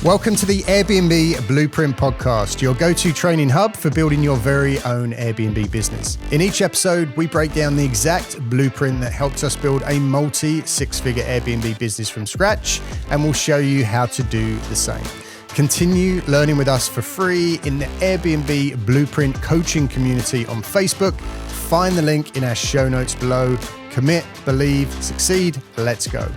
Welcome to the Airbnb Blueprint Podcast, your go-to training hub for building your very own Airbnb business. In each episode, we break down the exact blueprint that helps us build a multi-six-figure Airbnb business from scratch, and we'll show you how to do the same. Continue learning with us for free in the Airbnb Blueprint coaching community on Facebook. Find the link in our show notes below. Commit, believe, succeed. Let's go.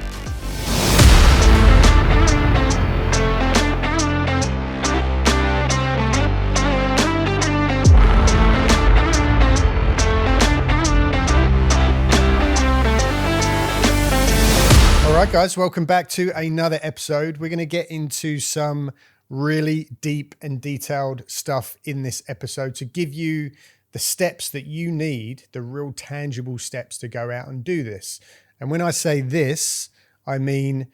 All right, guys, welcome back to another episode. We're going to get into some really deep and detailed stuff in this episode to give you the steps that you need, the real tangible steps to go out and do this. And when I say this, I mean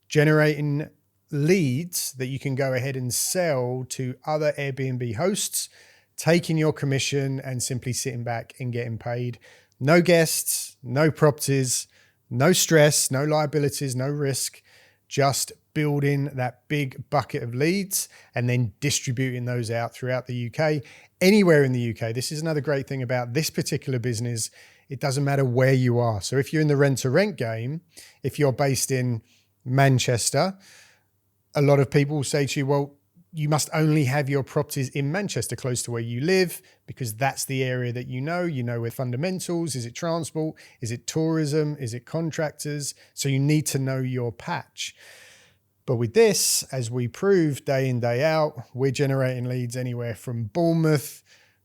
generating leads that you can go ahead and sell to other Airbnb hosts, taking your commission and simply sitting back and getting paid. No guests, no properties, no stress, no liabilities, no risk, just building that big bucket of leads and then distributing those out throughout the UK, anywhere in the UK. This is another great thing about this particular business. It doesn't matter where you are. So if you're in the rent-to-rent game, if you're based in Manchester, a lot of people will say to you, well, you must only have your properties in Manchester, close to where you live, because that's the area that you know with fundamentals. Is it transport? Is it tourism? Is it contractors? So you need to know your patch. But with this, as we prove day in, day out, we're generating leads anywhere from Bournemouth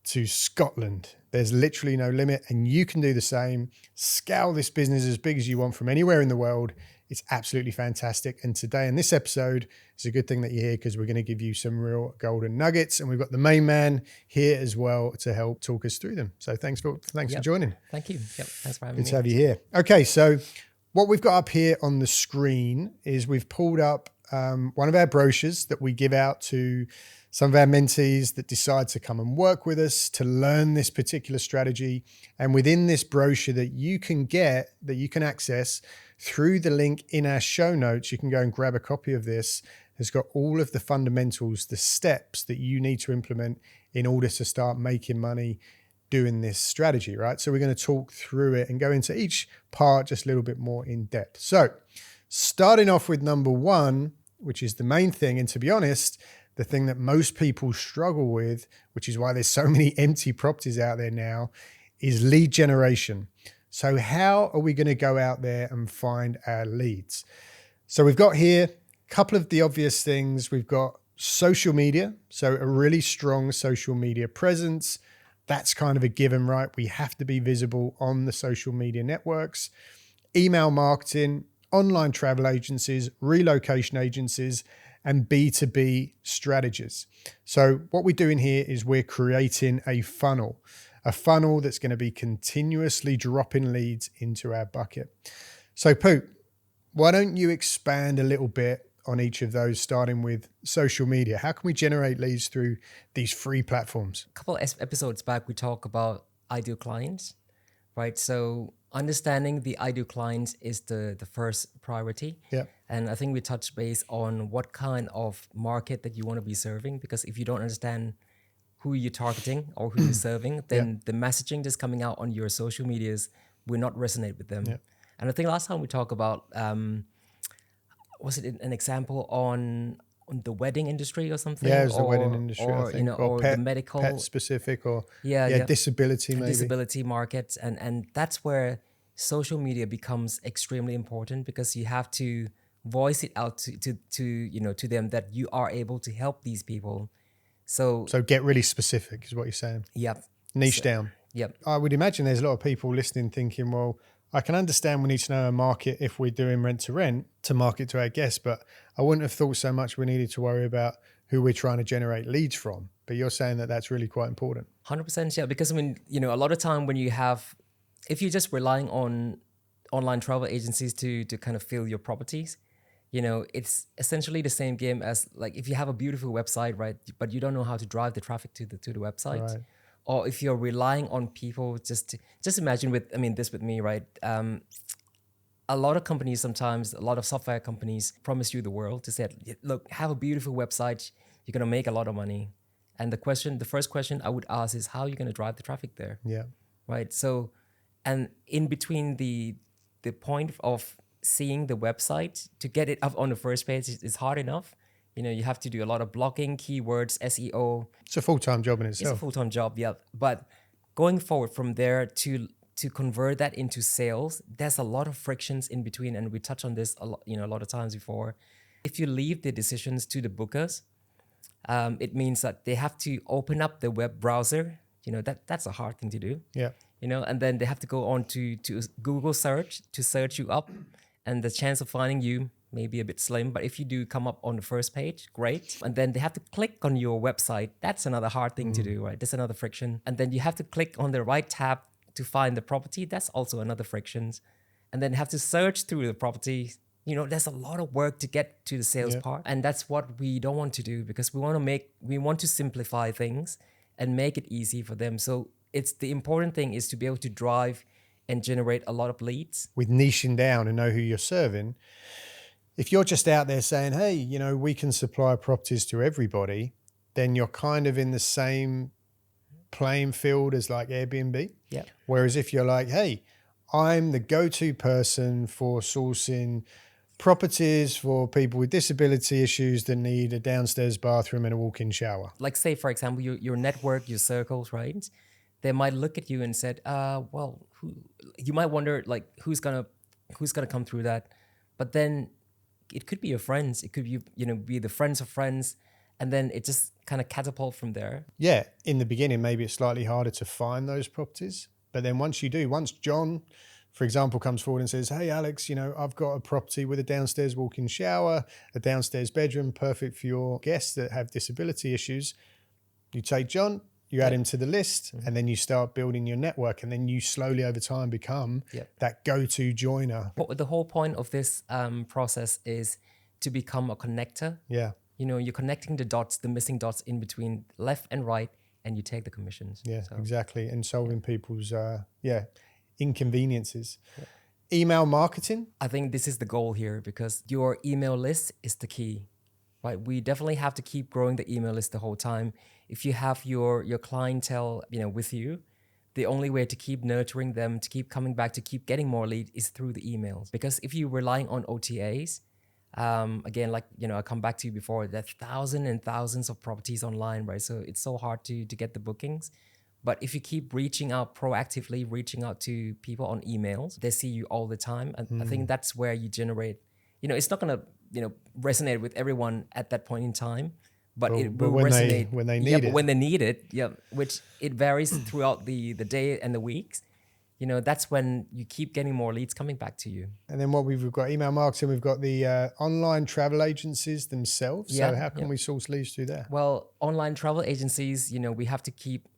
to Scotland. There's literally no limit, and you can do the same. Scale this business as big as you want from anywhere in the world. It's absolutely fantastic. And today in this episode, it's a good thing that you're here because we're going to give you some real golden nuggets. And we've got the main man here as well to help talk us through them. So thanks for joining. Thank you. Yep. Thanks for having me. Good to have you here. Okay, so what we've got up here on the screen is we've pulled up one of our brochures that we give out to some of our mentees that decide to come and work with us to learn this particular strategy. And within this brochure that you can access through the link in our show notes, you can go and grab a copy of this. It's got all of the fundamentals, the steps that you need to implement in order to start making money doing this strategy, right? So we're going to talk through it and go into each part just a little bit more in depth. So starting off with number one, which is the main thing, and to be honest, the thing that most people struggle with, which is why there's so many empty properties out there now, is lead generation. So how are we going to go out there and find our leads? So we've got here a couple of the obvious things. We've got social media, so a really strong social media presence. That's kind of a given, right? We have to be visible on the social media networks. Email marketing, online travel agencies, relocation agencies, and B2B strategies. So what we're doing here is we're creating a funnel that's going to be continuously dropping leads into our bucket. So Pooh, why don't you expand a little bit on each of those, starting with social media? How can we generate leads through these free platforms? A couple episodes back, we talked about ideal clients, right? So understanding the ideal clients is the first priority. Yeah. And I think we touched base on what kind of market that you want to be serving, because if you don't understand who you're targeting or who you're serving, then the messaging that's coming out on your social medias will not resonate with them. Yeah. And I think last time we talked about, was it an example on the wedding industry or something? Yeah, it was the wedding industry, or, I think. Or pet, the medical. Pet specific or disability maybe. Disability market. And that's where social media becomes extremely important, because you have to voice it out to them that you are able to help these people. So get really specific is what you're saying. Yep. Niche down. Yep. I would imagine there's a lot of people listening thinking, well, I can understand we need to know a market if we're doing rent to market to our guests, but I wouldn't have thought so much we needed to worry about who we're trying to generate leads from. But you're saying that that's really quite important. 100%, yeah. Because I mean, a lot of time when if you're just relying on online travel agencies to kind of fill your properties, it's essentially the same game as like if you have a beautiful website, right? But you don't know how to drive the traffic to the website. Right. Or if you're relying on people, just imagine with me, right? a lot of companies sometimes, a lot of software companies promise you the world to say, look, have a beautiful website, you're gonna make a lot of money. And the first question I would ask is, how are you gonna drive the traffic there? Yeah. Right. So, and in between the point of seeing the website to get it up on the first page is hard enough. You know, you have to do a lot of blocking, keywords, SEO. It's a full-time job in It's a itself. full-time job, yeah. But going forward from there to convert that into sales, there's a lot of frictions in between, and we touched on this a lot, a lot of times before. If you leave the decisions to the bookers, it means that they have to open up the web browser. You know, that's a hard thing to do. Yeah. You know, and then they have to go on to Google search to search you up, and the chance of finding you may be a bit slim. But if you do come up on the first page, great. And then they have to click on your website. That's another hard thing to do, right? That's another friction. And then you have to click on the right tab to find the property. That's also another friction. And then have to search through the property. You know, there's a lot of work to get to the sales part. And that's what we don't want to do, because we want to simplify things and make it easy for them. So it's the important thing is to be able to drive and generate a lot of leads. With niching down and know who you're serving. If you're just out there saying, hey, you know, we can supply properties to everybody, then you're kind of in the same playing field as like Airbnb. Yeah. Whereas if you're like, hey, I'm the go-to person for sourcing properties for people with disability issues that need a downstairs bathroom and a walk-in shower. Like say, for example, your network, your circles, right? They might look at you and said, well, you might wonder like who's gonna come through that. But then it could be your friends. It could be, be the friends of friends. And then it just kind of catapult from there. Yeah. In the beginning, maybe it's slightly harder to find those properties. But then once John, for example, comes forward and says, hey, Alex, I've got a property with a downstairs walk-in shower, a downstairs bedroom, perfect for your guests that have disability issues. You take John, you add him to the list, and then you start building your network, and then you slowly over time become that go-to joiner. But the whole point of this process is to become a connector. Yeah. You're connecting the dots, the missing dots in between left and right, and you take the commissions. Yeah, exactly. And solving people's, inconveniences. Yeah. Email marketing. I think this is the goal here, because your email list is the key, right? We definitely have to keep growing the email list the whole time. If you have your clientele, with you, the only way to keep nurturing them, to keep coming back, to keep getting more leads is through the emails. Because if you're relying on OTAs, again, like, I come back to you before, there's thousands and thousands of properties online, right? So it's so hard to get the bookings. But if you keep proactively reaching out to people on emails, they see you all the time. And I think that's where you generate, it's not going to, resonate with everyone at that point in time, but it will resonate when they need it. When they need it, which it varies throughout the day and the weeks. That's when you keep getting more leads coming back to you. And then what we've got email marketing, we've got the online travel agencies themselves. So how can we source leads through there? Well, online travel agencies, we have to keep,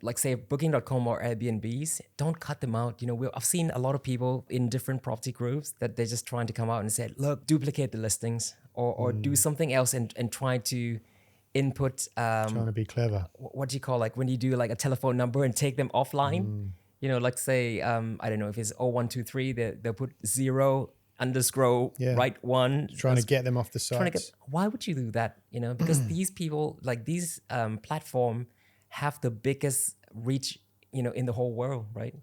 like say Booking.com or Airbnbs, don't cut them out. I've seen a lot of people in different property groups that they're just trying to come out and say, look, duplicate the listings or do something else and try to input. Trying to be clever. What do you call, like when you do like a telephone number and take them offline? Like say, I don't know if it's 0123, they'll put 0 underscore right 1. Trying to get them off the sites. Why would you do that? Because these people, like these platform have the biggest reach, in the whole world, right?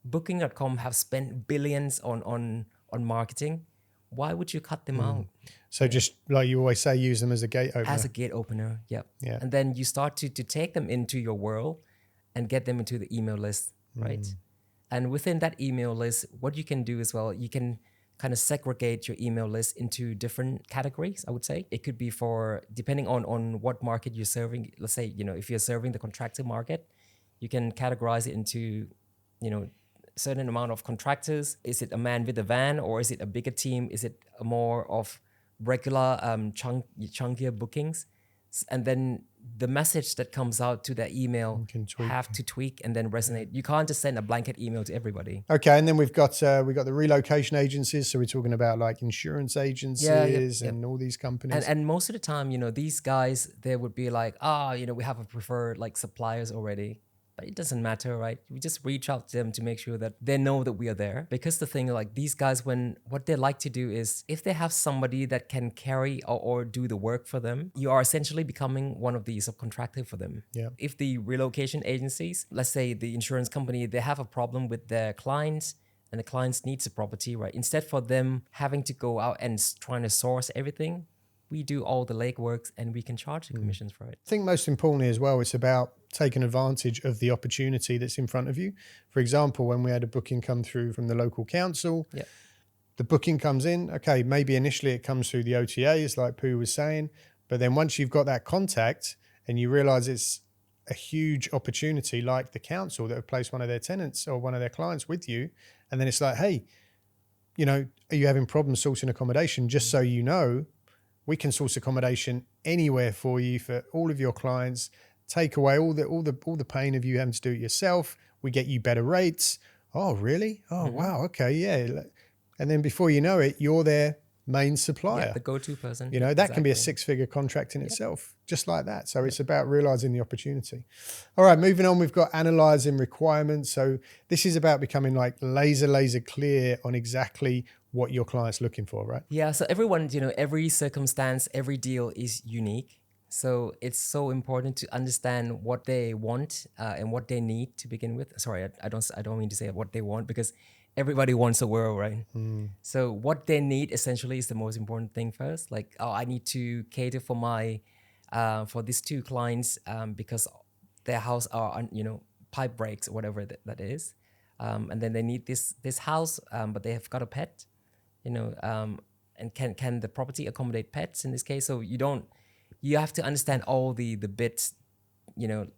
Booking.com have spent billions on marketing. Why would you cut them out? So just like you always say, use them as a gate opener. As a gate opener, yeah. And then you start to take them into your world and get them into the email list, right? And within that email list, what you can do as well, you can kind of segregate your email list into different categories, I would say. It could be depending on what market you're serving. Let's say, if you're serving the contractor market, you can categorize it into, certain amount of contractors. Is it a man with a van, or is it a bigger team? Is it more of regular chunkier bookings? And then the message that comes out to that email have to tweak and then resonate. You can't just send a blanket email to everybody. Okay, and then we've got the relocation agencies. So we're talking about like insurance agencies and all these companies. And most of the time, these guys, they would be like, we have a preferred like suppliers already. but it doesn't matter, right? We just reach out to them to make sure that they know that we are there. Because the thing, like these guys, when what they like to do is if they have somebody that can carry or do the work for them, you are essentially becoming one of the subcontractor for them. Yeah. If the relocation agencies, let's say the insurance company, they have a problem with their clients and the clients needs a property, right? Instead for them having to go out and trying to source everything, we do all the legwork and we can charge the commissions for it. I think most importantly as well, it's about taking advantage of the opportunity that's in front of you. For example, when we had a booking come through from the local council, Yeah. the booking comes in. Okay, maybe initially it comes through the OTAs, like Pooh was saying, but then once you've got that contact and you realize it's a huge opportunity, like the council that have placed one of their tenants or one of their clients with you, and then it's like, hey, you know, are you having problems sourcing accommodation? Just so you know, we can source accommodation anywhere for you for all of your clients. Take away all the pain of you having to do it yourself. We get you better rates. Oh, really? Oh, wow. Okay, yeah. And then before you know it, you're their main supplier. Yeah, the go-to person. You know, that can be a Exactly. 6-figure contract in itself, just like that. So it's about realizing the opportunity. All right, moving on, we've got analyzing requirements. So this is about becoming like laser clear on exactly what your client's looking for, right? Yeah, so everyone, you know, every circumstance, every deal is unique. So it's so important to understand what they want and what they need to begin with. Sorry, I don't mean to say what they want because everybody wants a world, right? So what they need essentially is the most important thing first. Like, oh, I need to cater for my for these two clients because their house are you know, pipe breaks or whatever that is, and then they need this house, but they have got a pet, you know, and can the property accommodate pets in this case? So you have to understand all the bits, you know.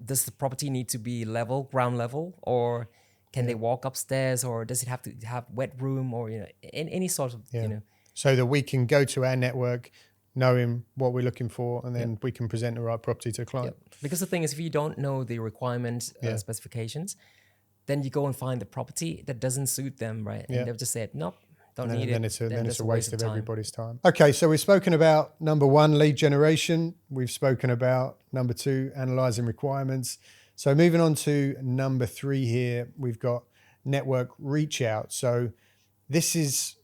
Does the property need to be ground level, or can they walk upstairs, or does it have to have wet room, or you know, any sort of you know. So that we can go to our network knowing what we're looking for, and then we can present the right property to a client. Because the thing is, if you don't know the requirements, specifications, then you go and find the property that doesn't suit them, right? And they've just said, nope, don't need then it. it's a waste of time. everybody's time. Okay, so we've spoken about number 1, lead generation. We've spoken about number 2, analyzing requirements. So moving on to number 3 here, we've got network reach out. So this is,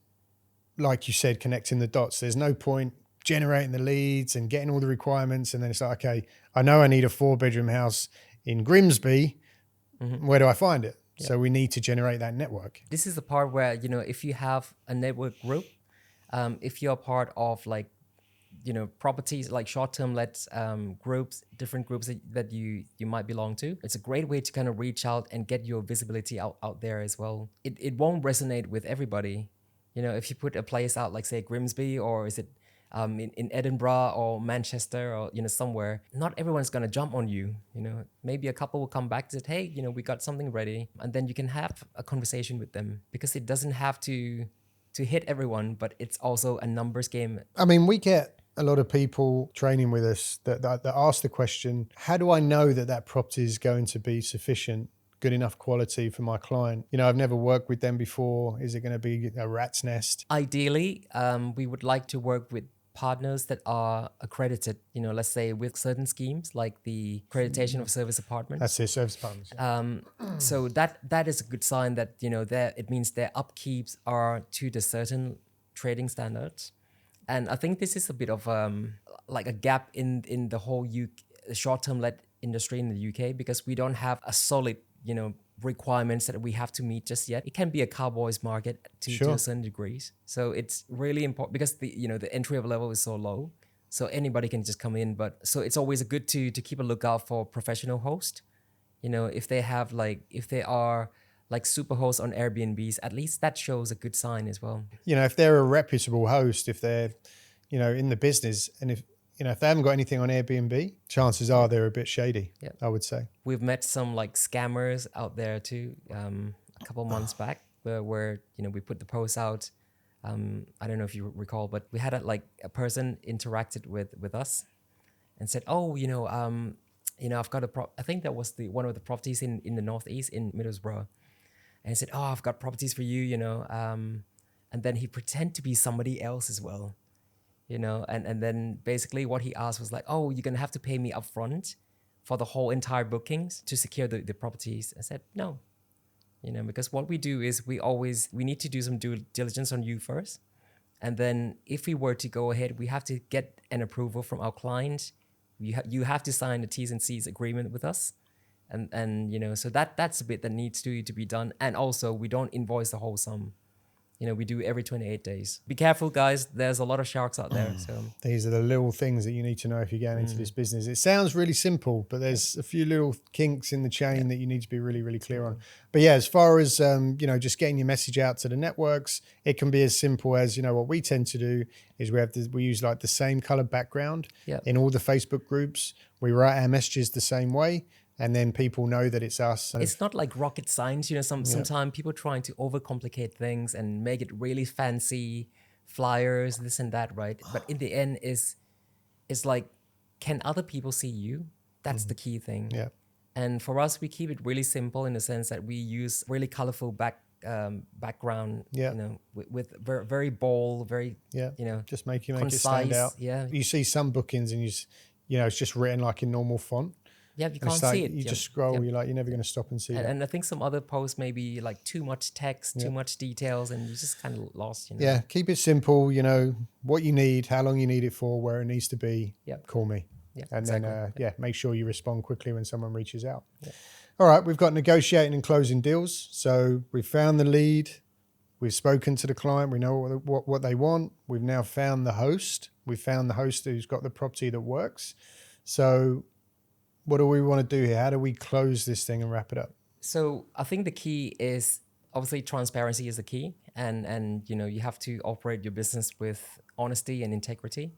like you said, connecting the dots. There's no point generating the leads and getting all the requirements, and then it's like, okay, I know I need a 4-bedroom house in Grimsby. Where do I find it? So we need to generate that network. This is the part where, you know, if you have a network group, if you're part of like, you know, properties like short-term let groups, different groups that you might belong to, it's a great way to kind of reach out and get your visibility out there as well. It won't resonate with everybody. You know, if you put a place out like, say, Grimsby, or is it in Edinburgh or Manchester, or, you know, somewhere, not everyone's going to jump on you. You know, maybe a couple will come back and say, hey, you know, we got something ready. And then you can have a conversation with them, because it doesn't have to hit everyone, but it's also a numbers game. I mean, we get a lot of people training with us that ask the question, how do I know that property is going to be sufficient, good enough quality for my client? You know, I've never worked with them before. Is it going to be a rat's nest? Ideally, we would like to work with partners that are accredited, you know, let's say with certain schemes like the accreditation of service apartments. That's it, service partners. So that is a good sign that, you know, it means their upkeeps are to the certain trading standards. And I think this is a bit of like a gap in the whole short-term let industry in the UK, because we don't have a solid, you know, requirements that we have to meet just yet. It can be a cowboys market to a certain degrees. So it's really important, because the entry level is so low, so anybody can just come in. But so it's always good to keep a lookout for professional hosts. You know, if they are like super hosts on Airbnbs, at least that shows a good sign as well. You know, if they're a reputable host, if they're, you know, in the business, and if they haven't got anything on Airbnb, chances are they're a bit shady, I would say. We've met some like scammers out there too, a couple months back, where you know, we put the post out. I don't know if you recall, but we had a person interacted with us and said, oh, you know, I've got I think that was one of the properties in the Northeast in Middlesbrough. And he said, oh, I've got properties for you, you know. And then he pretended to be somebody else as well, you know. And then basically what he asked was like, oh, you're going to have to pay me up front for the whole entire bookings to secure the properties. I said, no, because what we do is we need to do some due diligence on you first. And then if we were to go ahead, we have to get an approval from our client. You have to sign a T's and C's agreement with us. And so that's a bit that needs to be done. And also we don't invoice the whole sum. We do every 28 days. Be careful, guys. There's a lot of sharks out there. So these are the little things that you need to know if you're getting into this business. It sounds really simple, but there's a few little kinks in the chain that you need to be really, really clear on. But yeah, as far as, just getting your message out to the networks, it can be as simple as, what we tend to do is we use like the same colored background in all the Facebook groups. We write our messages the same way. And then people know that it's us. It's not like rocket science. Sometimes people trying to overcomplicate things and make it really fancy, flyers, this and that, right? But in the end, it's like, can other people see you? That's the key thing. Yeah. And for us, we keep it really simple in the sense that we use really colorful background, with very, very bold, very, just make it concise, stand out. Yeah. You see some bookings and it's just written like in normal font. Yeah, you can't see it. You just scroll. You're never going to stop and see that. And I think some other posts maybe like too much text, too much details, and you're just kind of lost. Yeah, keep it simple. What you need, how long you need it for, where it needs to be. Call me. Yeah, and exactly. then make sure you respond quickly when someone reaches out. Yeah. All right, we've got negotiating and closing deals. So we've found the lead. We've spoken to the client. We know what they want. We've now found the host. We've found the host who's got the property that works. So what do we want to do here? How do we close this thing and wrap it up? So I think the key is obviously transparency is the key, and you have to operate your business with honesty and integrity.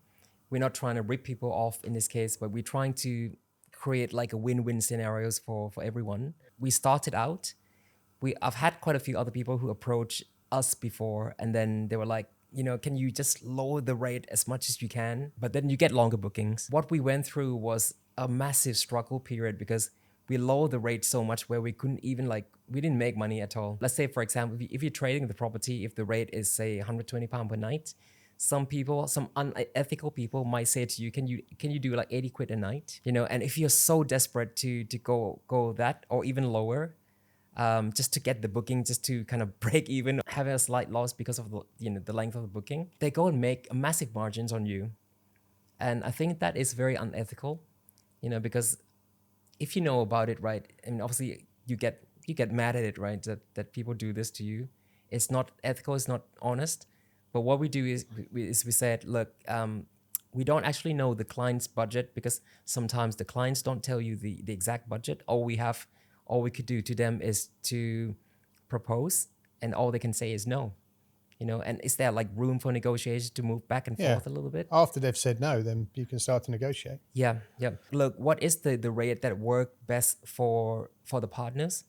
We're not trying to rip people off in this case, but we're trying to create like a win-win scenarios for everyone. We started out. I've had quite a few other people who approach us before, and then they were like, can you just lower the rate as much as you can? But then you get longer bookings. What we went through was a massive struggle period because we lowered the rate so much where we couldn't even we didn't make money at all. Let's say, for example, if you're trading the property, if the rate is say £120 per night, some unethical people might say to you, can you do like 80 quid a night? And if you're so desperate to go that or even lower, just to get the booking, just to kind of break even, have a slight loss because of the length of the booking, they go and make massive margins on you. And I think that is very unethical, because if you know about it, right, and obviously you get mad at it, right, that people do this to you. It's not ethical, it's not honest. But what we do is we said, look, we don't actually know the client's budget because sometimes the clients don't tell you the exact budget. All we could do to them is to propose, and all they can say is no. And is there like room for negotiation to move back and forth a little bit? After they've said no, then you can start to negotiate. Yeah. Look, what is the rate that work best for the partners?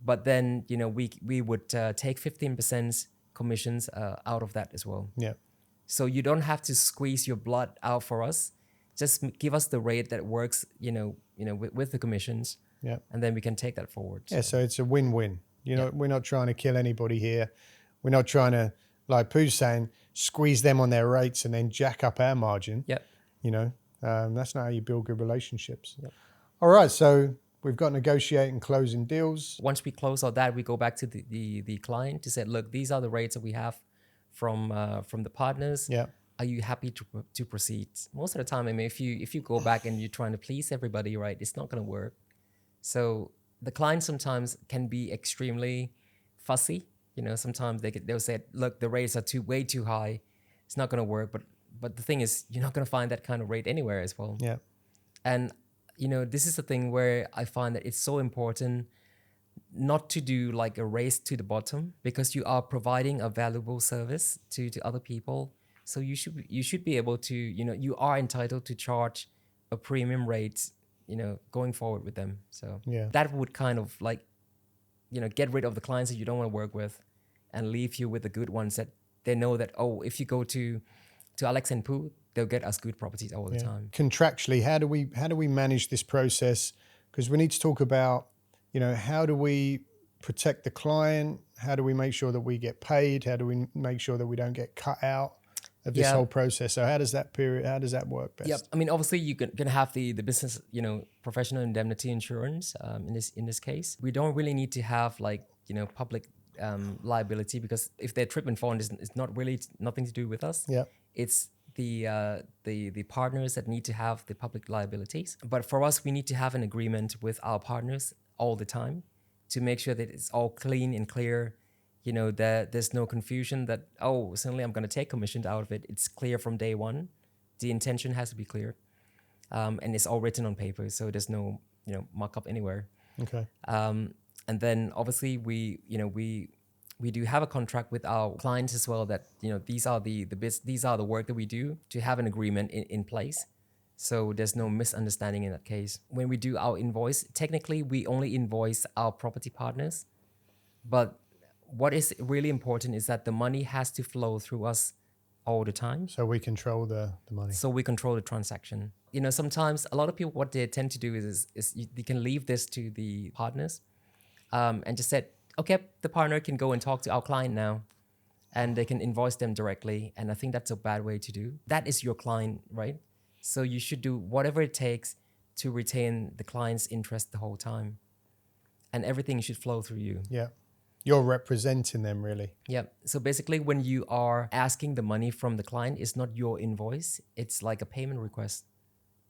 But then, we would take 15% commissions out of that as well. Yeah. So you don't have to squeeze your blood out for us. Just give us the rate that works, with the commissions. Yeah. And then we can take that forward. Yeah. So it's a win-win. We're not trying to kill anybody here. We're not trying to, like Pooh's saying, squeeze them on their rates and then jack up our margin. Yeah. That's not how you build good relationships. Yep. All right. So we've got negotiating, closing deals. Once we close all that, we go back to the client to say, look, these are the rates that we have from the partners. Yeah. Are you happy to proceed? Most of the time, if you go back and you're trying to please everybody, right, it's not going to work. So the client sometimes can be extremely fussy. Sometimes they'll say, look, the rates are way too high. It's not going to work. But the thing is, you're not going to find that kind of rate anywhere as well. Yeah. And, this is the thing where I find that it's so important not to do like a race to the bottom, because you are providing a valuable service to other people. So you should be able to, you are entitled to charge a premium rate, going forward with them. So that would kind of like, get rid of the clients that you don't want to work with and leave you with the good ones that they know that, if you go to Alex and Pooh, they'll get us good properties all the time. Contractually, how do we manage this process? Because we need to talk about, how do we protect the client? How do we make sure that we get paid? How do we make sure that we don't get cut out? of this Yeah. whole process. So how does that work best? Yep. I mean, obviously, you can have the business, professional indemnity insurance. In this case, we don't really need to have like public liability, because if they're trip and fall, it's not really nothing to do with us. Yeah. It's the partners that need to have the public liabilities. But for us, we need to have an agreement with our partners all the time to make sure that it's all clean and clear. That there's no confusion that, suddenly I'm going to take commissions out of it. It's clear from day one. The intention has to be clear. And it's all written on paper, so there's no, mock up anywhere. Okay. And then obviously we do have a contract with our clients as well, that, these are the work that we do, to have an agreement in place. So there's no misunderstanding in that case. When we do our invoice, technically we only invoice our property partners, but what is really important is that the money has to flow through us all the time. So we control the money. So we control the transaction. Sometimes a lot of people, what they tend to do is they can leave this to the partners, and just said, okay, the partner can go and talk to our client now, and they can invoice them directly. And I think that's a bad way to do. That is your client, right? So you should do whatever it takes to retain the client's interest the whole time, and everything should flow through you. Yeah. You're representing them, really. Yeah. So basically, when you are asking the money from the client, it's not your invoice. It's like a payment request,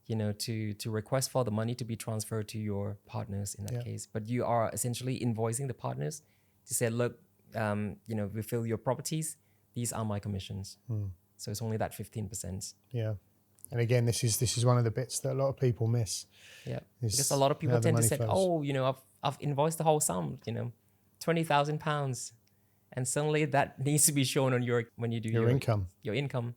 to request for the money to be transferred to your partners in that case. But you are essentially invoicing the partners to say, look, we fill your properties. These are my commissions. So it's only that 15%. Yeah. And again, this is one of the bits that a lot of people miss. Yeah. Because a lot of people tend to say, flows. I've invoiced the whole sum, £20,000, and suddenly that needs to be shown on when you do your income. Your income.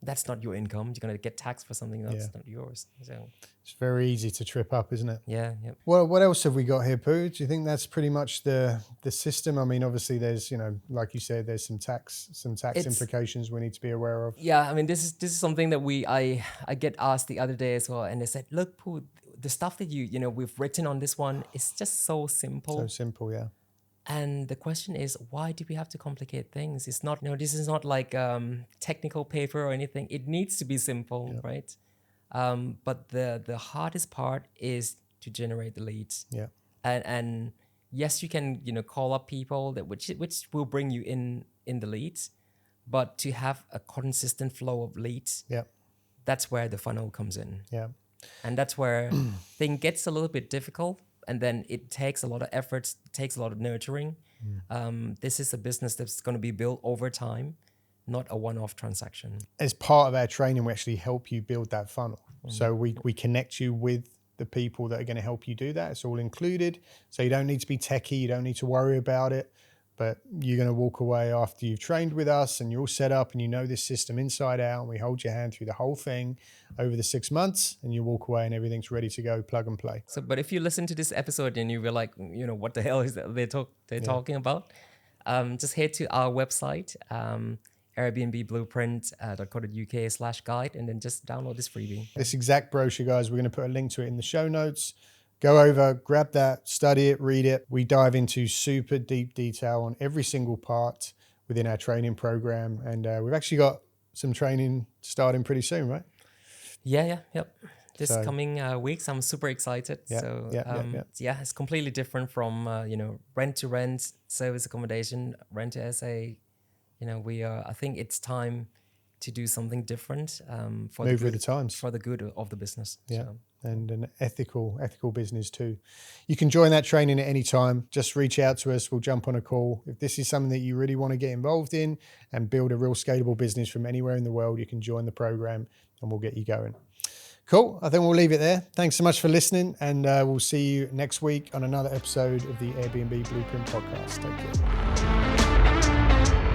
That's not your income. You're gonna get taxed for something that's not yours. So it's very easy to trip up, isn't it? Yeah. Well, what else have we got here, Pooh? Do you think that's pretty much the system? I mean, obviously, there's like you said, there's some tax implications we need to be aware of. Yeah, I mean, this is something that I get asked the other day as well, and they said, look, Pooh, the stuff that we've written on this one is just so simple. So simple, yeah. And the question is, why do we have to complicate things? It's not, this is not like technical paper or anything. It needs to be simple, right? But the hardest part is to generate the leads. Yeah. And yes, you can, call up people which will bring you in the leads, but to have a consistent flow of leads, that's where the funnel comes in. Yeah. And that's where thing gets a little bit difficult. And then it takes a lot of efforts, it takes a lot of nurturing. This is a business that's going to be built over time, not a one-off transaction. As part of our training, we actually help you build that funnel. So we connect you with the people that are going to help you do that. It's all included. So you don't need to be techie. You don't need to worry about it. But you're going to walk away after you've trained with us and you're all set up and you know this system inside out, and we hold your hand through the whole thing over the 6 months, and you walk away and everything's ready to go, plug and play. So, but if you listen to this episode and you were like, what the hell is that they're talking about? Just head to our website, airbnbblueprint.co.uk/guide, and then just download this freebie. This exact brochure, guys, we're going to put a link to it in the show notes. Go over, grab that, study it, read it. We dive into super deep detail on every single part within our training program. And we've actually got some training starting pretty soon, right? Yep. This coming weeks, I'm super excited. It's completely different from, rent to rent, service accommodation, rent to SA. I think it's time to do something different for move with the times, for the good of the business. Yeah. So. And an ethical business too. You can join that training at any time. Just reach out to us. We'll jump on a call. If this is something that you really want to get involved in and build a real scalable business from anywhere in the world, you can join the program and we'll get you going. Cool. I think we'll leave it there. Thanks so much for listening, and we'll see you next week on another episode of the Airbnb Blueprint podcast. Take care.